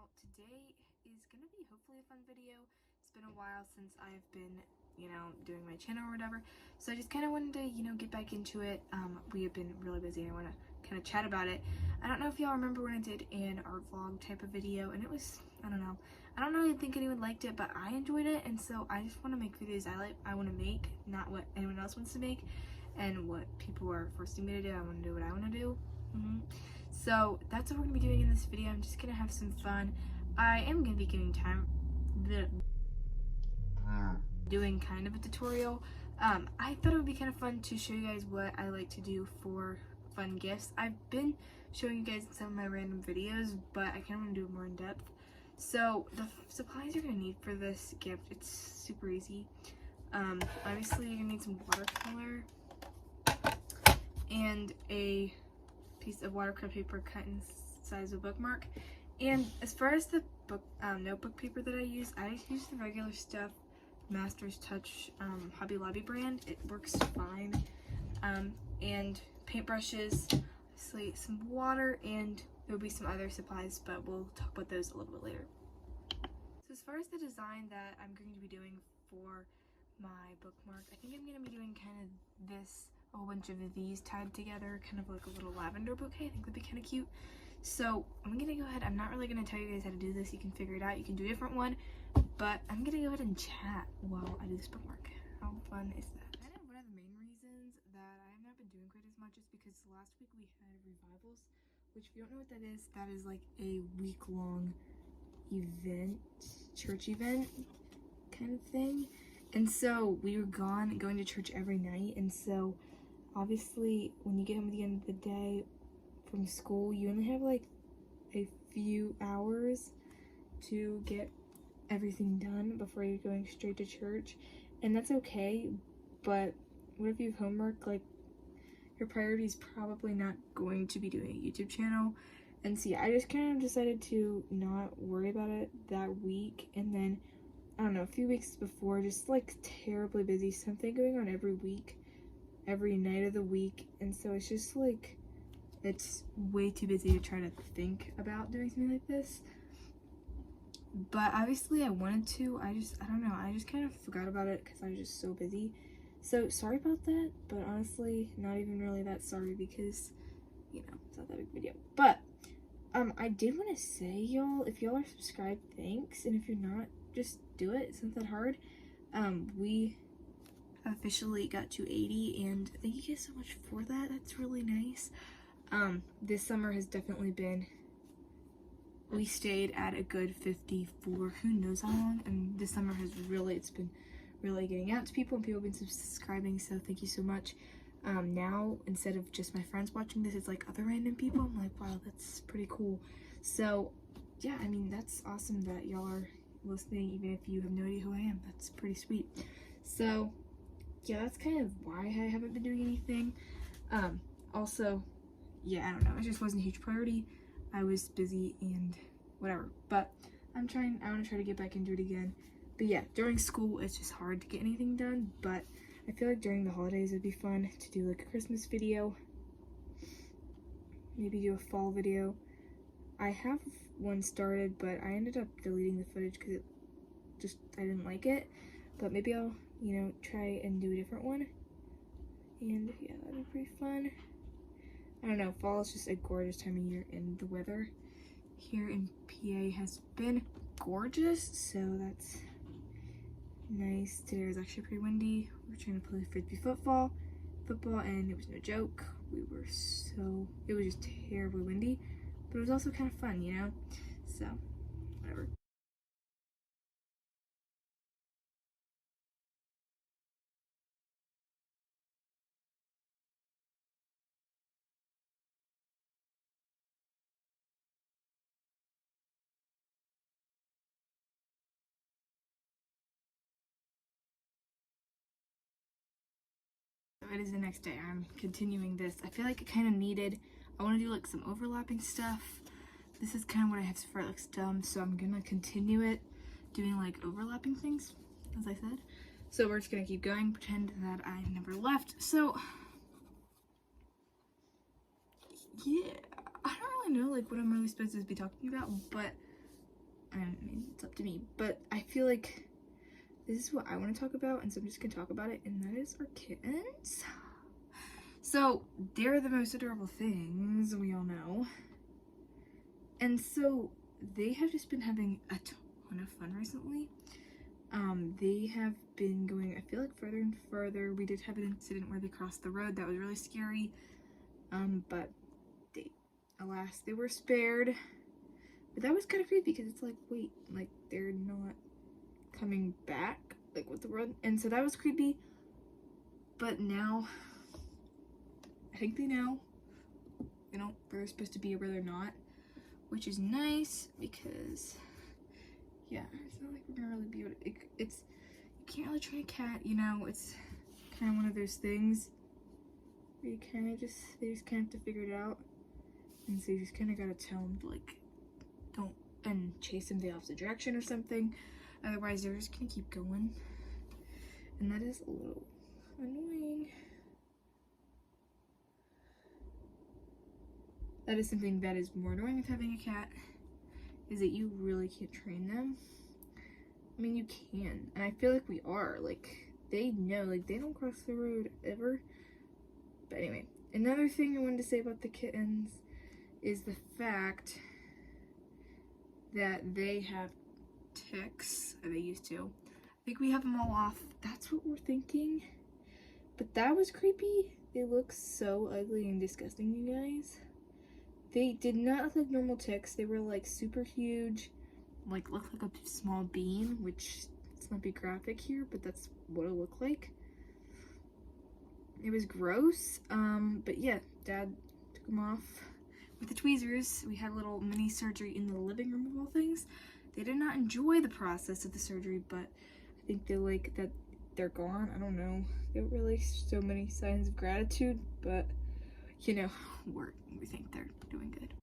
Now, today is going to be hopefully a fun video. It's been a while since I've been, doing my channel or whatever. So I just kind of wanted to, get back into it. We have been really busy and I want to kind of chat about it. I don't know if y'all remember when I did an art vlog type of video, and it was, I don't know. I don't really think anyone liked it, but I enjoyed it, and so I just want to make videos I want to make, not what anyone else wants to make, and what people are forcing me to do. I want to do what I want to do. So that's what we're going to be doing in this video. I'm just going to have some fun. I am going to be giving time doing kind of a tutorial. I thought it would be kind of fun to show you guys what I like to do for fun gifts. I've been showing you guys some of my random videos, but I kind of want to do it more in depth. So the supplies you're going to need for this gift, it's super easy. Obviously you're going to need some watercolor and a piece of watercolor paper cut in size of a bookmark. And as far as the book notebook paper that I use the regular stuff, Masters Touch Hobby Lobby brand. It works fine. And paintbrushes, obviously some water, and there'll be some other supplies, but we'll talk about those a little bit later. So as far as the design that I'm going to be doing for my bookmark, I think I'm going to be doing kind of this, a whole bunch of these tied together, kind of like a little lavender bouquet. I think that'd be kind of cute. So I'm going to go ahead, I'm not really going to tell you guys how to do this. You can figure it out. You can do a different one, but I'm going to go ahead and chat while I do this bookmark. How fun is that? Kind of one of the main reasons that I have not been doing quite as much is because last week we had revivals, which if you don't know what that is like a week-long event, church event kind of thing. And so we were going to church every night, and so obviously when you get home at the end of the day from school, you only have like a few hours to get everything done before you're going straight to church, and that's okay. But what if you have homework? Like, your priority is probably not going to be doing a YouTube channel. And see, I just kind of decided to not worry about it that week, and then I don't know, a few weeks before, just like terribly busy, something going on every week, every night of the week, and so it's just like, it's way too busy to try to think about doing something like this. But obviously I wanted to, I don't know, I just kind of forgot about it because I was just so busy. So sorry about that, but honestly, not even really that sorry because, it's not that big of a deal. But, I did want to say, y'all, if y'all are subscribed, thanks, and if you're not, just do it. It's not that hard. We officially got to 80, and thank you guys so much for that. That's really nice. This summer has definitely been, we stayed at a good 50 for who knows how long, and this summer has really, it's been really getting out to people, and people have been subscribing, so thank you so much. Now, instead of just my friends watching this, it's like other random people. I'm like, wow, that's pretty cool. So yeah, I mean, that's awesome that y'all are listening, even if you have no idea who I am. That's pretty sweet. So yeah, that's kind of why I haven't been doing anything. Also, yeah, I don't know, it just wasn't a huge priority. I was busy and whatever, but I want to try to get back into it again. But yeah, during school it's just hard to get anything done, but I feel like during the holidays it'd be fun to do like a Christmas video, maybe do a fall video. I have one started, but I ended up deleting the footage because I didn't like it. But maybe I'll, try and do a different one. And yeah, that'd be pretty fun. I don't know, fall is just a gorgeous time of year, and the weather here in PA has been gorgeous, so that's nice. Today was actually pretty windy. We were trying to play frisbee football, and it was no joke. It was just terribly windy, but it was also kind of fun, so whatever. It is the next day. I'm continuing this. I feel like it kind of needed, I want to do like some overlapping stuff. This is kind of what I have so far. It looks dumb, so I'm gonna continue it doing like overlapping things, as I said. So we're just gonna keep going, pretend that I never left. So yeah, I don't really know like what I'm really supposed to be talking about, but I mean, it's up to me, but I feel like this is what I want to talk about, and so I'm just gonna talk about it, and that is our kittens. So they're the most adorable things, we all know, and so they have just been having a ton of fun recently. They have been going, I feel like, further and further. We did have an incident where they crossed the road that was really scary, but alas, they were spared. But that was kind of creepy because it's like, wait, like they're not coming back, like with the road, and so that was creepy. But now, I think they know, you know, where they're supposed to be or where they're not, which is nice because, yeah, it's not like we're gonna really be able to, it's, you can't really train a cat, you know, it's kind of one of those things where you kind of just, they just kind of have to figure it out, and so you just kind of gotta tell them, like, don't, and chase them the opposite direction or something, otherwise they're just gonna keep going, and that is a little annoying. That is something that is more annoying with having a cat, is that you really can't train them. I mean, you can, and I feel like we are, like, they know, like, they don't cross the road ever. But anyway, another thing I wanted to say about the kittens is the fact that they have ticks, or they used to. I think we have them all off. That's what we're thinking. But that was creepy. They look so ugly and disgusting, you guys. They did not look like normal ticks. They were like super huge, like looked like a small bean, which it's not be graphic here, but that's what it looked like. It was gross, but yeah, Dad took them off with the tweezers. We had a little mini surgery in the living room of all things. They did not enjoy the process of the surgery, but I think they like that they're gone. I don't know. They don't really show many signs of gratitude, but you know, we think they're doing good.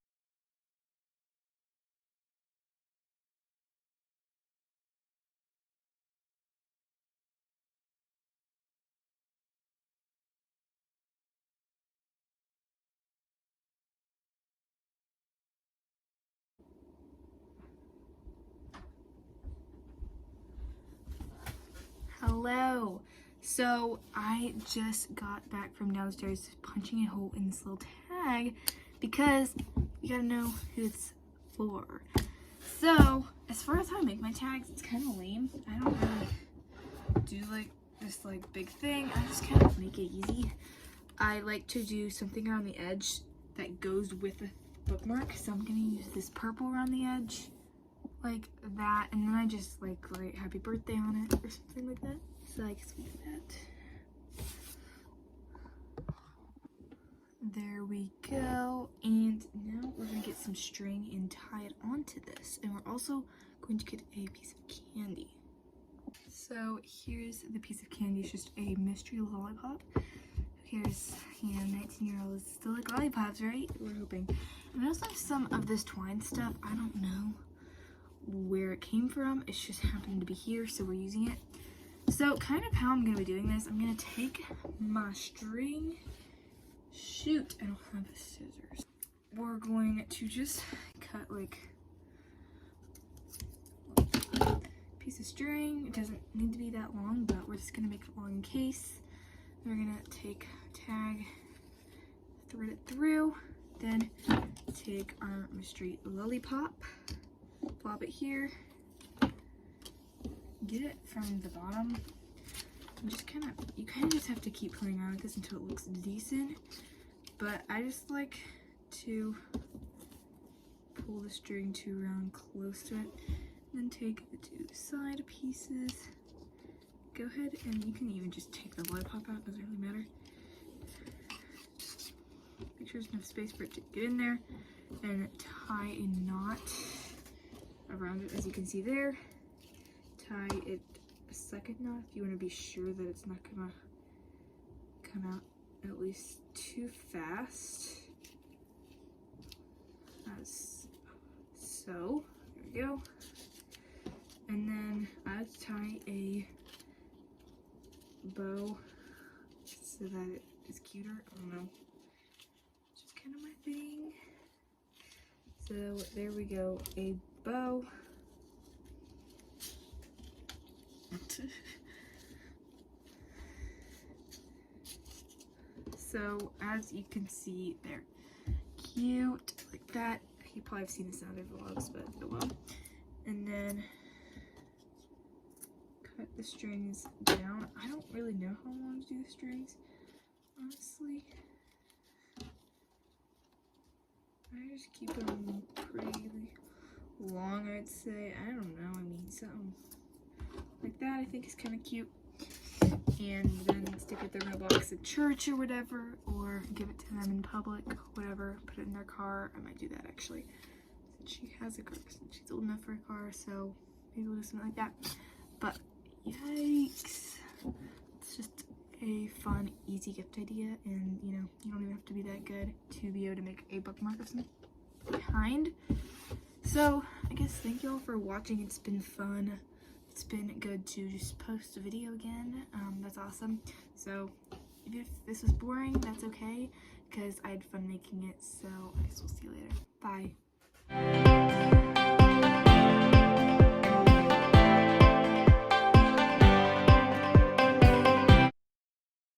Hello. So I just got back from downstairs punching a hole in this little tag because you gotta know who it's for. So as far as how I make my tags, it's kind of lame. I don't really do like this like big thing. I just kind of make it easy. I like to do something around the edge that goes with the bookmark. So I'm gonna use this purple around the edge, like that, and then I just like write happy birthday on it or something like that. So I guess we do that. There we go. And now we're gonna get some string and tie it onto this, and we're also going to get a piece of candy. So here's the piece of candy. It's just a mystery lollipop. Here's, yeah, 19-year-olds still like lollipops, right? We're hoping. And I also have some of this twine stuff. I don't know where it came from. It's just happened to be here, so we're using it. So kind of how I'm gonna be doing this, I'm gonna take my string. Shoot, I don't have the scissors. We're going to just cut like a piece of string. It doesn't need to be that long, but we're just gonna make it long in case. We're gonna take a tag, thread it through, then take our mystery lollipop, plop it here, get it from the bottom, and just you kind of just have to keep playing around with this until it looks decent. But I just like to pull the string to around close to it, and then take the two side pieces. Go ahead, and you can even just take the lollipop out, doesn't really matter. Make sure there's enough space for it to get in there, and tie a knot around it, as you can see there. Tie it a second knot if you want to be sure that it's not gonna come out at least too fast, as so. There we go. And then I tie a bow so that it is cuter. I don't know, it's just kind of my thing. So there we go, a bow So as you can see, they're cute like that. You probably have seen this in other vlogs, but oh well. And then cut the strings down. I don't really know how long to do the strings, honestly. I just keep them pretty long, I'd say. I don't know, I mean, something like that I think is kind of cute. And then stick it in their mailbox at church or whatever, or give it to them in public, whatever. Put it in their car. I might do that actually, since she has a car, since she's old enough for a car. So maybe we'll do something like that. But yikes, it's just a fun, easy gift idea, and you know, you don't even have to be that good to be able to make a bookmark of some kind. So I guess thank you all for watching. It's been fun. It's been good to just post a video again. That's awesome. So if this was boring, that's okay, because I had fun making it. So I guess we'll see you later. Bye.